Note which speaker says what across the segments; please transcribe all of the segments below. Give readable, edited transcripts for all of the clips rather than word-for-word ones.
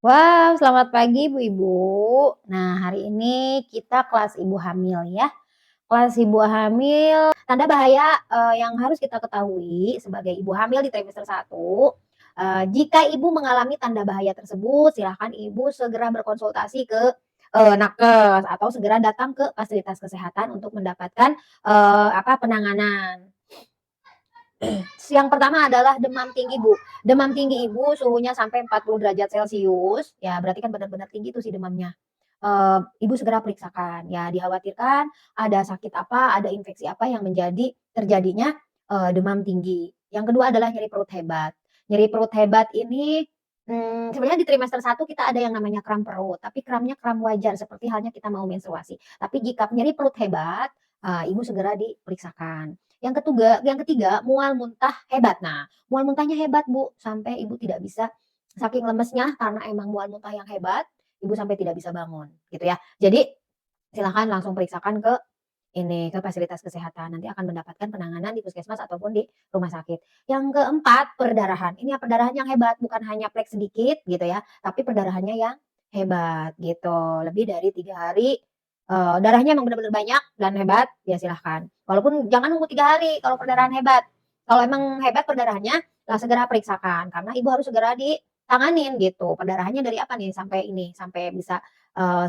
Speaker 1: Wow, selamat pagi Bu-Ibu. Nah, hari ini kita kelas ibu hamil ya. Kelas ibu hamil, tanda bahaya, yang harus kita ketahui sebagai ibu hamil di trimester 1. Jika ibu mengalami tanda bahaya tersebut, silakan ibu segera berkonsultasi ke, nakes atau segera datang ke fasilitas kesehatan untuk mendapatkan, penanganan. Yang pertama adalah demam tinggi, Bu. Demam tinggi Ibu suhunya sampai 40 derajat Celcius, ya berarti kan benar-benar tinggi tuh si demamnya. Ibu segera periksakan, ya dikhawatirkan ada sakit apa, ada infeksi apa yang menjadi terjadinya, demam tinggi. Yang kedua adalah nyeri perut hebat. Nyeri perut hebat ini, sebenarnya di trimester 1 kita ada yang namanya kram perut, tapi kramnya kram wajar seperti halnya kita mau menstruasi. Tapi jika nyeri perut hebat, Ibu segera diperiksakan. Yang ketiga, mual muntah hebat. Nah, mual muntahnya hebat, Bu, sampai Ibu tidak bisa saking lemesnya karena emang mual muntah yang hebat, Ibu sampai tidak bisa bangun, gitu ya. Jadi, silahkan langsung periksakan ke fasilitas kesehatan, nanti akan mendapatkan penanganan di puskesmas ataupun di rumah sakit. Yang keempat, perdarahan. Ini ya perdarahan yang hebat, bukan hanya plek sedikit gitu ya, tapi perdarahannya yang hebat gitu. Lebih dari 3 hari, darahnya emang benar-benar banyak dan hebat, ya silahkan. Walaupun jangan nunggu 3 hari kalau perdarahan hebat. Kalau emang hebat perdarahannya, segera periksakan karena ibu harus segera ditanganin gitu. Perdarahannya dari apa nih sampai ini, sampai bisa,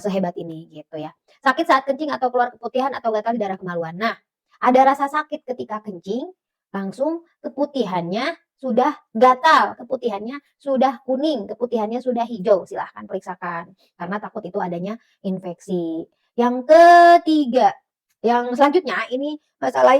Speaker 1: sehebat ini gitu ya. Sakit saat kencing atau keluar keputihan atau gatal di daerah kemaluan. Nah, ada rasa sakit ketika kencing, langsung keputihannya sudah gatal, keputihannya sudah kuning, keputihannya sudah hijau, silahkan periksakan. Karena takut itu adanya infeksi. Yang ketiga, yang selanjutnya ini masalah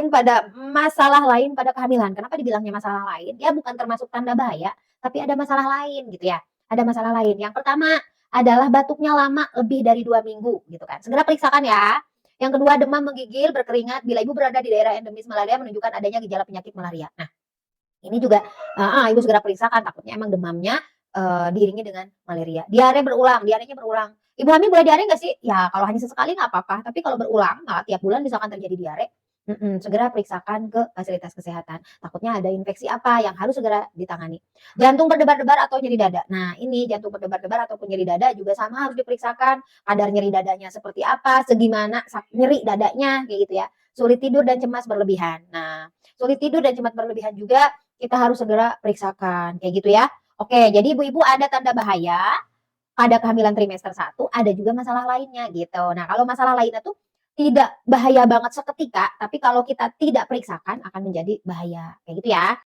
Speaker 1: lain pada kehamilan. Kenapa dibilangnya masalah lain? Dia bukan termasuk tanda bahaya, tapi ada masalah lain gitu ya. Ada masalah lain. Yang pertama adalah batuknya lama lebih dari 2 minggu gitu kan. Segera periksakan ya. Yang kedua, demam menggigil, berkeringat bila ibu berada di daerah endemis malaria menunjukkan adanya gejala penyakit malaria. Nah, ini juga ibu segera periksakan takutnya emang demamnya, diiringi dengan malaria. Diarenya berulang. Ibu hamil boleh diare nggak sih? Ya kalau hanya sesekali nggak apa-apa, tapi kalau berulang, tiap bulan misalkan terjadi diare, segera periksakan ke fasilitas kesehatan. Takutnya ada infeksi apa yang harus segera ditangani. Jantung berdebar-debar atau nyeri dada. Nah ini jantung berdebar-debar ataupun nyeri dada juga sama harus diperiksakan, kadar nyeri dadanya seperti apa, segimana nyeri dadanya, kayak gitu ya. Sulit tidur dan cemas berlebihan. Nah, sulit tidur dan cemas berlebihan juga kita harus segera periksakan, kayak gitu ya. Oke, jadi ibu-ibu ada tanda bahaya pada kehamilan trimester 1, ada juga masalah lainnya gitu. Nah, kalau masalah lainnya tuh tidak bahaya banget seketika, tapi kalau kita tidak periksakan akan menjadi bahaya, kayak gitu ya.